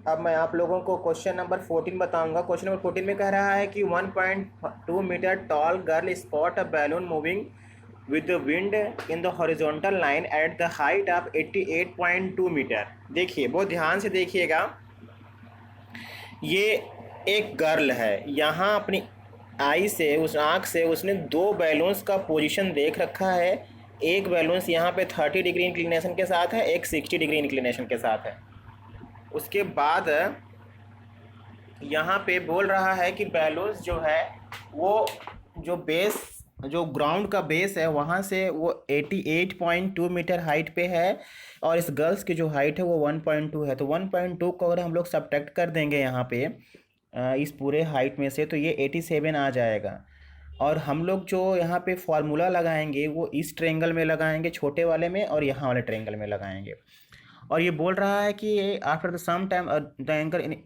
अब मैं आप लोगों को क्वेश्चन नंबर 14 बताऊंगा। क्वेश्चन नंबर 14 में कह रहा है कि 1.2 metre tall girl spot a balloon moving with the wind in the horizontal line at the height of 88.2 metre. देखिए, बहुत ध्यान से देखिएगा। ये एक गर्ल है, यहाँ अपनी आई से, उस आँख से उसने दो बैलून्स का पोजीशन देख रखा है। एक बैलून्स यहाँ पे 30 डिग्री इंक्लिनेशन के साथ है, एक 60 डिग्री इंक्लिनेशन के साथ है। उसके बाद यहाँ पे बोल रहा है कि बैलून्स जो है वो जो बेस, जो ग्राउंड का बेस है वहाँ से वो 88.2 मीटर हाइट पे है, और इस गर्ल्स की जो हाइट है वो 1.2 है। तो 1.2 को अगर हम लोग सब्ट्रैक्ट कर देंगे यहाँ पे इस पूरे हाइट में से, तो ये 87 आ जाएगा। और हम लोग जो यहाँ पे फॉर्मूला लगाएंगे वो इस ट्रेंगल में लगाएंगे, छोटे वाले में, और यहाँ वाले ट्रेंगल में लगाएंगे। और ये बोल रहा है कि after the some time the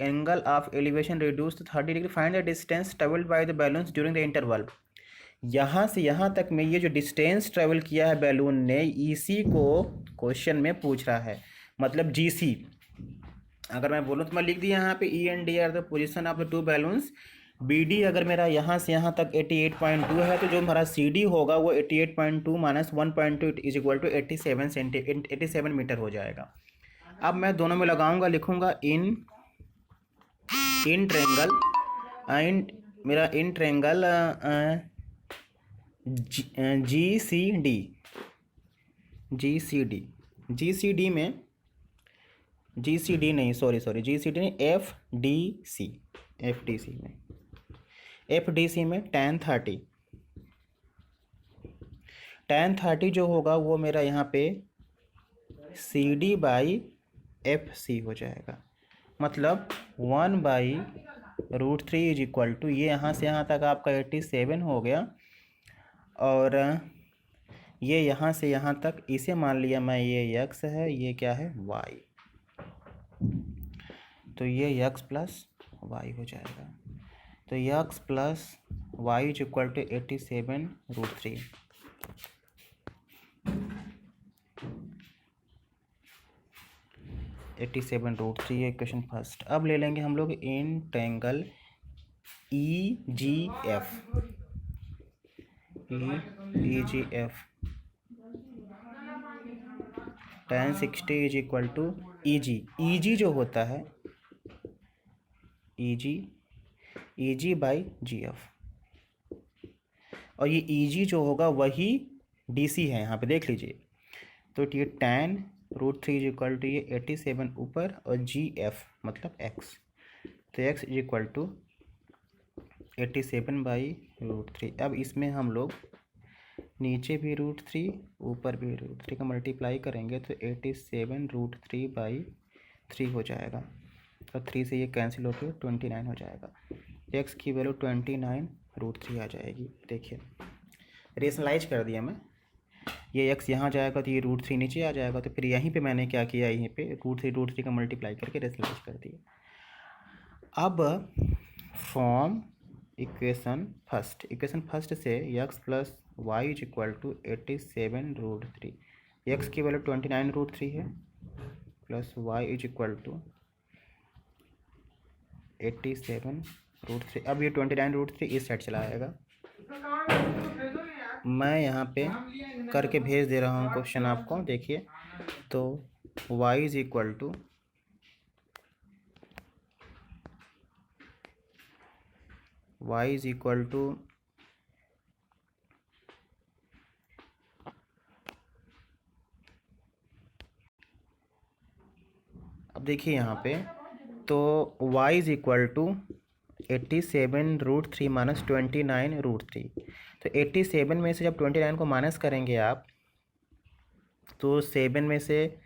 angle of elevation reduce to 30 degree, find the distance travelled by the balloons during the interval. यहाँ से यहाँ तक में ये जो डिस्टेंस ट्रेवल किया है बैलून ने, इसी को क्वेश्चन में पूछ रहा है, मतलब जीसी। अगर मैं बोलूँ तो मैं लिख दिया यहाँ पे E and D are the position of the two balloons. B D अगर मेरा यहाँ से यहाँ तक 88.2 है, तो जो हमारा सी डी होगा वो 88.2 minus 1.2 is equal to 87 metre हो जाएगा। अब मैं दोनों में लगाऊंगा, लिखूंगा इन ट्रेंगल, इन मेरा in triangle ji C D, में जी सी डी नहीं, सॉरी जी सी डी नहीं, एफ डी सी में tan 30 जो होगा वो मेरा यहाँ पे C D by F C हो जाएगा। मतलब 1/√3 इज इक्वल टू, ये यहाँ से यहाँ तक आपका 87 हो गया, और ये यहाँ से यहाँ तक, इसे मान लिया मैं ये x है, ये क्या है y, तो ये x प्लस y हो जाएगा। तो x plus y is equal to 87√3। ये क्वेश्चन फर्स्ट। अब ले लेंगे हम लोग in triangle E G F, tan 60 is equal to E G जो होता है ई जी बाई जी एफ, और ये ई जी जो होगा वही डी सी है, यहाँ पे देख लीजिए। तो ये tan√3 इज इक्वल टू ये 87 ऊपर, और जी एफ मतलब x, तो x इज इक्वल टू 87/√3। अब इसमें हम लोग नीचे भी √3 ऊपर भी √3 का मल्टीप्लाई करेंगे, तो 87√3/3 हो जाएगा। तो 3 से ये कैंसिल होकर 29 हो जाएगा। x की वैल्यू 29√3 आ जाएगी। देखिए, रेशनलाइज कर दिया मैं, ये x यहाँ जाएगा तो ये √3 नीचे आ जाएगा। तो फिर यहीं पे मैंने क्या किया, यहीं पे √3 का मल्टीप्लाई करके रेशनलाइज कर दिया। अब फ्रॉम इक्वेशन फर्स्ट से x plus y is equal to 87√3, x की वैल्यू 29√3 है, plus y is equal to 87√3। अब ये 29√3 इस साइड चला आएगा। मैं यहाँ पे करके भेज दे रहा हूँ क्वेश्चन आपको, देखिए। तो y इज इक्वल टू अब देखिए यहाँ पे, तो y is equal to 87√3 minus 29√3। तो 87 में से जब 29 को माइनस करेंगे आप, तो 7 में से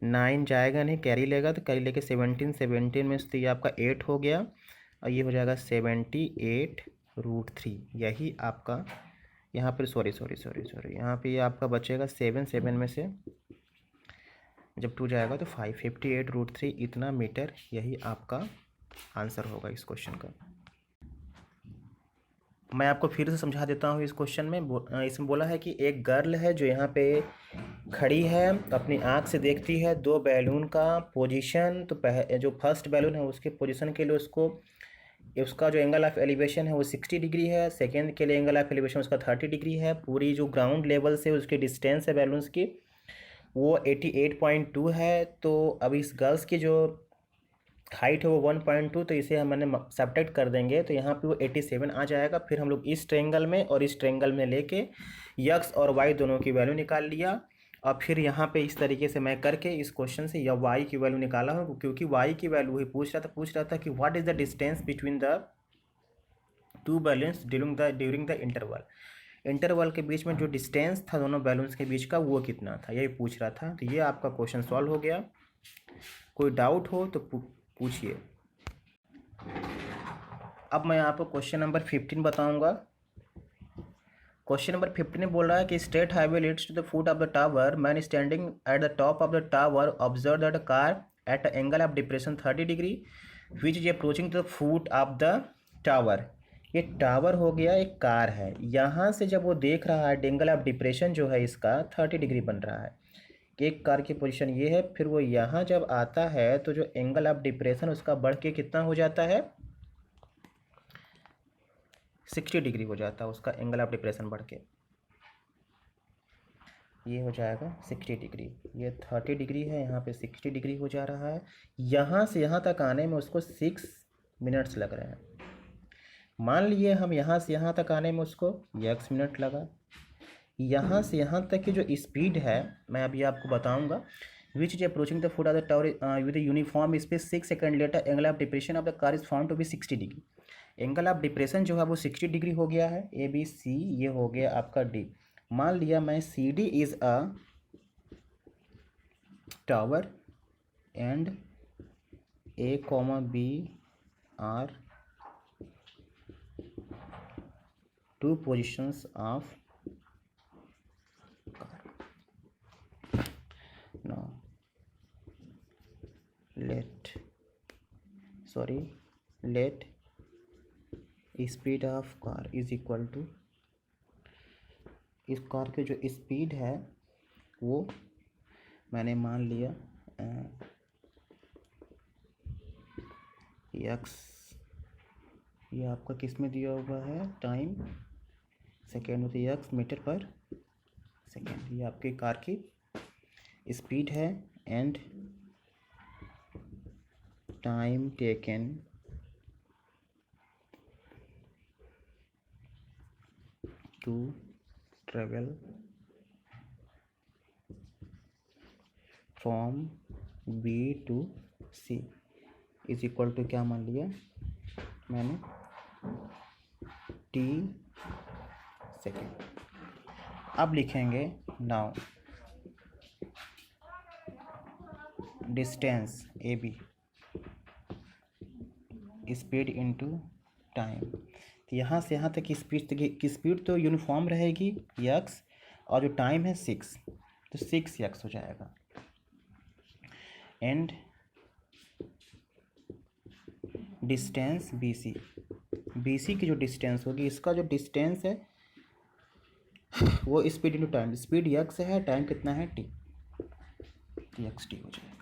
9 जाएगा नहीं, कैरी लेगा, तो कैरी लेके 17 में से तो ये आपका 8 हो गया, और ये हो जाएगा 78√3। यही आपका यहाँ पर सॉरी यहाँ पे ये आपका बचेगा 7 में से जब 2 जाएगा तो 558√3 इतना मीटर। यही आपका आंसर होगा इस क्वेश्चन का। मैं आपको फिर से समझा देता हूँ इस क्वेश्चन में। इसमें बोला है कि एक गर्ल है जो यहाँ पे खड़ी है, अपनी आँख से देखती है दो बैलून का पोजीशन। तो जो फर्स्ट बैलून है उसके पोजीशन के लिए उसका जो एंगल ऑफ एलिवेशन है वो 60 डिग्री है। सेकेंड के लिए एंगल ऑफ एलिवेशन उसका 30 डिग्री है। पूरी जो ग्राउंड लेवल से उसकी डिस्टेंस है बैलून्स की वो 88.2 है। तो अब इस गर्ल्स की जो हाइट है वो 1.2, तो इसे हम मैंने सब्ट्रैक्ट कर देंगे तो यहाँ पे वो 87 आ जाएगा। फिर हम लोग इस ट्रायंगल में और इस ट्रायंगल में लेके यक्स और वाई दोनों की वैल्यू निकाल लिया। और फिर यहाँ पे इस तरीके से मैं करके इस क्वेश्चन से या वाई की वैल्यू निकाला हूँ, क्योंकि वाई की वैल्यू ही पूछ रहा था कि what is the distance between the two balance during the interval के बीच में जो डिस्टेंस था दोनों बैलून्स के बीच का वो कितना था, यही पूछ रहा था। तो ये आपका क्वेश्चन सॉल्व हो गया। कोई डाउट हो तो पूछिए। अब मैं आपको क्वेश्चन नंबर 15 बताऊंगा। क्वेश्चन नंबर 15 में बोल रहा है कि state highway leads to the foot of the tower. Man standing at the top of the tower observe that car at angle of depression 30 degree which is approaching the foot of the tower. ये tower हो गया, एक car है। यहाँ से जब वो देख रहा है एंगल ऑफ डिप्रेशन जो है इसका 30 डिग्री बन रहा है। एक कार की पोजीशन ये है, फिर वो यहाँ जब आता है तो जो एंगल ऑफ डिप्रेशन उसका बढ़ के कितना हो जाता है, 60 डिग्री हो जाता है उसका एंगल ऑफ डिप्रेशन बढ़ के। ये हो जाएगा 60 डिग्री। ये 30 डिग्री है, यहाँ पे 60 डिग्री हो जा रहा है। यहाँ से यहाँ तक आने में उसको 6 मिनट्स लग रहे हैं। मान लिए हम यहाँ से यहाँ तक आने में उसको x मिनट लगा। यहाँ से यहाँ तक की जो स्पीड है मैं अभी आपको बताऊंगा। Which is approaching the foot of the tower with uniform speed 6 second later angle of depression of the car is found to be 60 degree. Angle of depression जो है वो 60 डिग्री हो गया है। ए बी सी ये हो गया आपका डी। मान लिया मैं C D is a tower and A comma B are two positions of now let speed of car is equal to, इस कार की जो स्पीड है वो मैंने मान लिया x, ये आपका किस में दिया हुआ है टाइम, सेकेंड में तो x मीटर पर सेकेंड। ये आपकी कार की स्पीड है and time taken to travel from B to C is equal to क्या मान लिया मैंने, t सेकेंड। अब लिखेंगे now distance A B speed into time. तो यहाँ से यहाँ तक की स्पीड तो यूनिफॉर्म रहेगी x, और जो टाइम है 6, तो 6x हो जाएगा। एंड डिस्टेंस BC की जो डिस्टेंस होगी, इसका जो डिस्टेंस है वो speed into time, speed x है, टाइम कितना है t, xt हो जाएगा।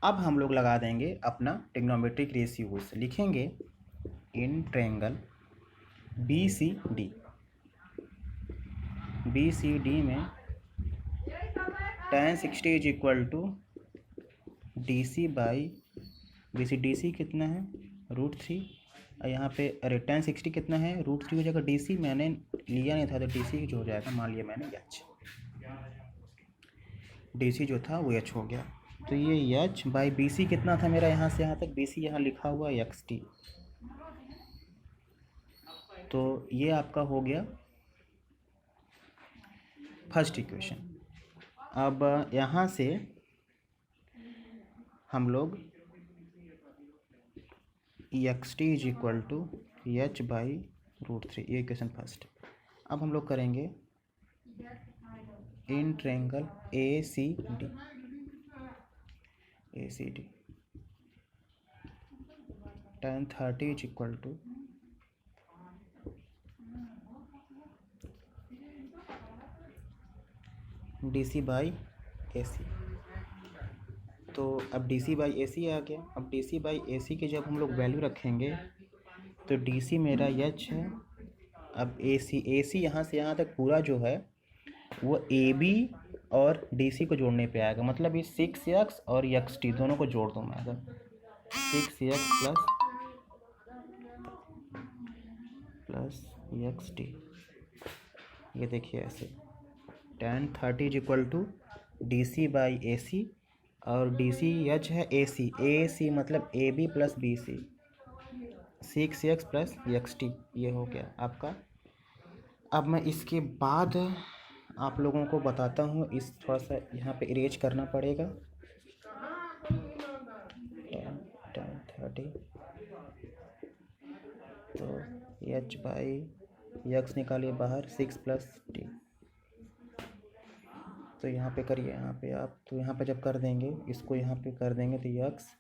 अब हम लोग लगा देंगे अपना ट्रिग्नोमेट्रिक रेशियोज। लिखेंगे इन ट्रायंगल BCD में tan 60 is equal to DC by BC। DC कितना है √3, और यहाँ पे अरे tan 60 कितना है √3 हो जाएगा। DC मैंने लिया नहीं था तो DC जो हो जाएगा, मान लिया मैंने h, DC जो था वो h हो गया। तो ये h बाई BC कितना था मेरा, यहाँ से यहाँ तक BC यहाँ लिखा हुआ xt। तो ये आपका हो गया फर्स्ट इक्वेशन। अब यहाँ से हम लोग xt is equal to h by √3, ये इक्वेशन फर्स्ट। अब हम लोग करेंगे in triangle ACD tan 30 is equal to D C by A C. तो अब डी सी बाई ए सी आ गया। अब डी सी बाई ए सी के जब हम लोग वैल्यू रखेंगे तो डी सी मेरा एच है। अब ए सी यहाँ से यहाँ तक पूरा जो है वो ए बी और डी सी को जोड़ने पे आएगा। मतलब ये 6x और एक्स टी दोनों को जोड़ दूँ मैं अगर 6x प्लस एक्स टी, ये देखिए ऐसे tan 30 is equal to D C by A C और डी सी एच है ए सी मतलब A B plus B C 6x plus X T, ये हो गया आपका। अब मैं इसके बाद आप लोगों को बताता हूँ, इस थोड़ा सा यहाँ पे इरेज करना पड़ेगा। tan 30 तो एच बाई एक्स निकालिए बाहर 6 प्लस टी। तो यहाँ पे करिए, यहाँ पे आप तो यहाँ पे जब कर देंगे इसको यहाँ पे कर देंगे तो x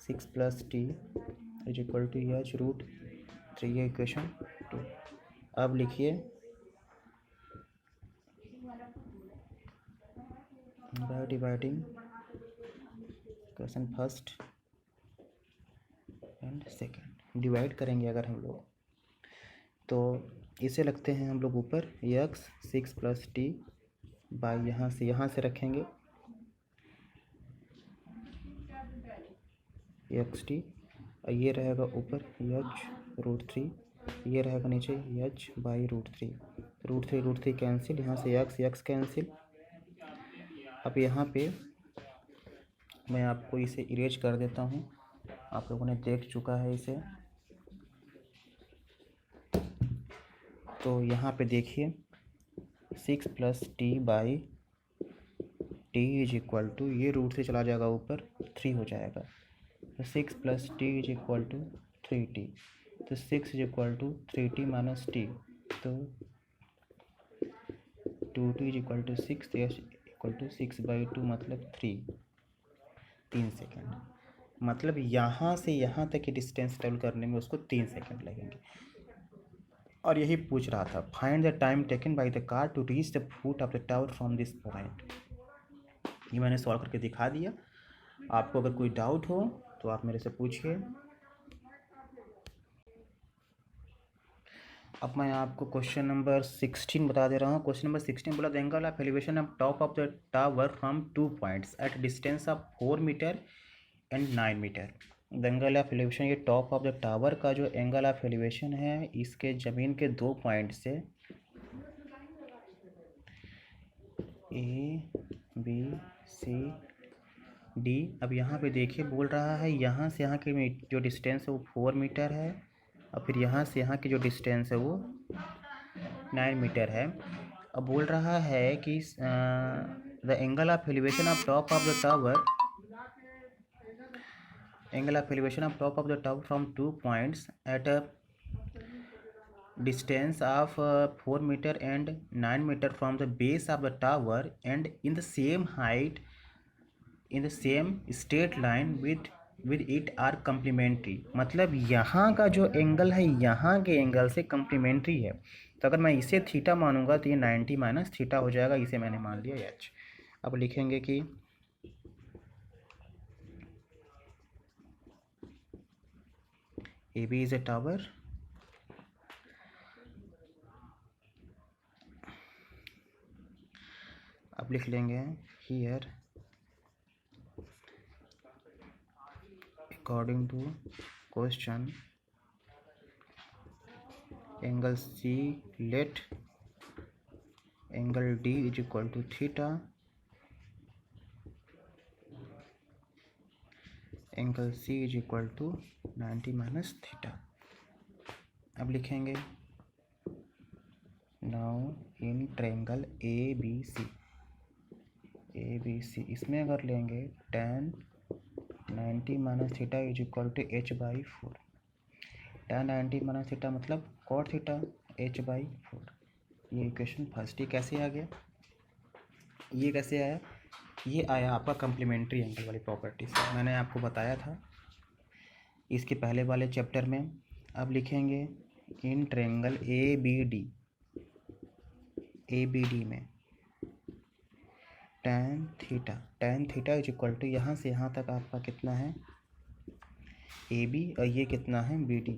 6 plus T is equal to H root 3, ये इक्वेशन 2। अब लिखिए by dividing question first and second, divide करेंगे अगर हम लोग तो इसे लगते हैं हम लोग ऊपर एक्स 6 प्लस टी बाई यहाँ से रखेंगे एक्स टी, और ये रहेगा ऊपर एच रूट 3, ये रहेगा नीचे एच बाई रूट 3 कैंसिल, यहाँ से एक्स कैंसिल। अब यहाँ पे मैं आपको इसे इरेज कर देता हूँ, आप लोगों ने देख चुका है इसे। तो यहाँ पे देखिए 6 plus T by T is equal to, ये रूट से चला जाएगा ऊपर 3 हो जाएगा, तो 6 plus T is equal to 3t, तो 6 is equal to 3t minus T, तो 2t is equal to 6, equal to 6/2 मतलब 3 सेकेंड। मतलब यहाँ से यहाँ तक की डिस्टेंस ट्रेवल करने में उसको 3 सेकेंड लगेंगे। और यही पूछ रहा था, find the time taken by the car to reach the foot of the tower from this point. ये मैंने सॉल्व करके दिखा दिया। आपको अगर कोई डाउट हो तो आप मेरे से पूछिए। अब मैं आपको क्वेश्चन नंबर 16 बता दे रहा हूँ। क्वेश्चन नंबर 16 बोला the angle of elevation of top of the tower from 2 points at distance of 4 metre and 9 metre. The angle of elevation, ये टॉप ऑफ द टावर का जो एंगल ऑफ एलिवेशन है इसके ज़मीन के 2 पॉइंट से ए B C D. अब यहाँ पे देखिए बोल रहा है यहाँ से यहाँ की जो डिस्टेंस है वो 4 मीटर है और फिर यहाँ से यहाँ की जो डिस्टेंस है वो 9 मीटर है। अब बोल रहा है कि the angle of elevation of top of the tower, angle of elevation of top of the tower from 2 points at a distance of 4 meter and 9 meter from the base of the tower and in the same height in the same straight line with it are complementary। मतलब यहाँ का जो angle है यहाँ के angle से complementary है। तो अगर मैं इसे थीटा मानूंगा तो ये 90 माइनस थीटा हो जाएगा, इसे मैंने मान लिया एच। अब लिखेंगे कि A B is a tower, अब लिख लेंगे here according to question angle C let angle D is equal to theta, angle C is equal to 90 minus theta. अब लिखेंगे now in triangle A B C, इसमें अगर लेंगे tan 90 minus theta is equal to H by 4। tan 90 minus theta मतलब cot theta h by 4। ये equation first. ये कैसे आ गया, ये कैसे आया? ये आया आपका कम्प्लीमेंट्री एंगल वाली प्रॉपर्टी से, मैंने आपको बताया था इसके पहले वाले चैप्टर में। अब लिखेंगे in triangle A B D में tan theta is equal to यहाँ से यहाँ तक आपका कितना है ए बी और ये कितना है बी डी।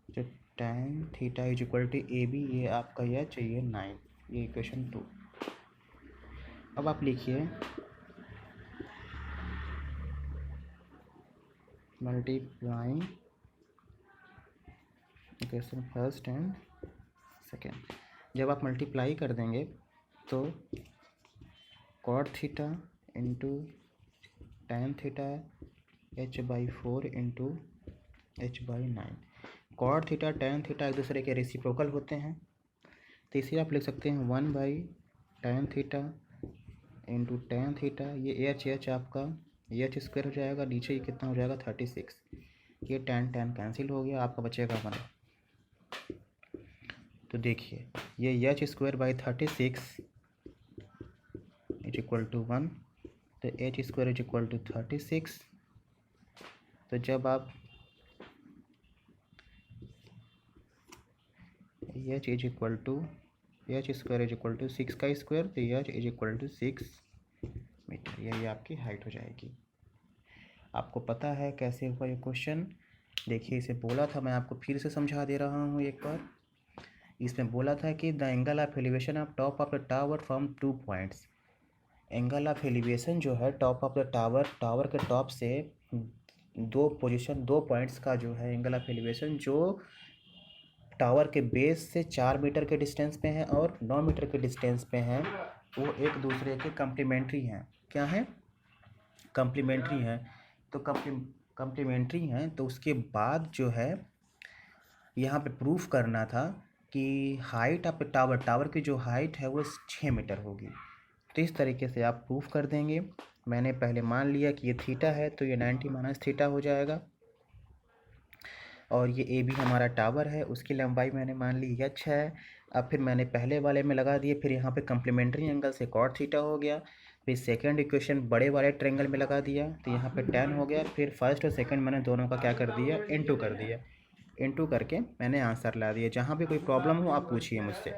तो tan theta is equal to A B, ये आपका यह चाहिए 9, ये इक्वेशन 2। अब आप लिखिए multiplying equation first and second. जब आप मल्टीप्लाई कर देंगे तो cot theta into tan theta h/4 into h/9। Cot theta tan theta एक दूसरे के रेसिप्रोकल होते हैं, तो इसे आप लिख सकते हैं 1/tan theta into tan theta. ये h आपका h स्क्वायर हो जाएगा, नीचे ये कितना हो जाएगा 36। ये tan कैंसिल हो गया, आपका बचेगा 1। तो देखिए ये h square by 36 is equal to 1, तो h square is equal to 36। तो जब आप h is equal to h square is equal to 6 का स्क्वायर, तो h is equal to 6 metre, यही आपकी हाइट हो जाएगी। आपको पता है कैसे हुआ ये क्वेश्चन? देखिए इसे बोला था, मैं आपको फिर से समझा दे रहा हूँ एक बार। इसमें बोला था कि the angle of elevation of top of the tower from 2 points. Angle of elevation जो है टॉप ऑफ द टावर के टॉप से 2 पॉइंट्स का जो है एंगल ऑफ एलिवेशन, जो टावर के बेस से 4 मीटर के डिस्टेंस पे हैं और 9 मीटर के डिस्टेंस पे हैं, वो एक दूसरे के कम्प्लीमेंट्री हैं। क्या हैं? कम्प्लीमेंट्री हैं। तो कम्प्लीमेंट्री हैं, तो उसके बाद जो है यहाँ पे प्रूफ करना था कि हाइट ऑफ टावर की जो हाइट है वो 6 मीटर होगी। तो इस तरीके से आप प्रूफ कर देंगे। मैंने पहले मान लिया कि ये थीटा है, तो ये 90 माइनस थीटा हो जाएगा, और ये ए बी हमारा टावर है, उसकी लंबाई मैंने मान ली h है। अब फिर मैंने पहले वाले में लगा दिए, फिर यहाँ पे कम्प्लीमेंट्री एंगल से कॉट थीटा हो गया। फिर सेकंड इक्वेशन बड़े वाले ट्रायंगल में लगा दिया, तो यहाँ पे tan हो गया। फिर फर्स्ट और सेकंड मैंने दोनों का क्या कर दिया, इनटू कर दिया। इनटू करके मैंने आंसर ला दिया। जहाँ भी कोई प्रॉब्लम हो आप पूछिए मुझसे।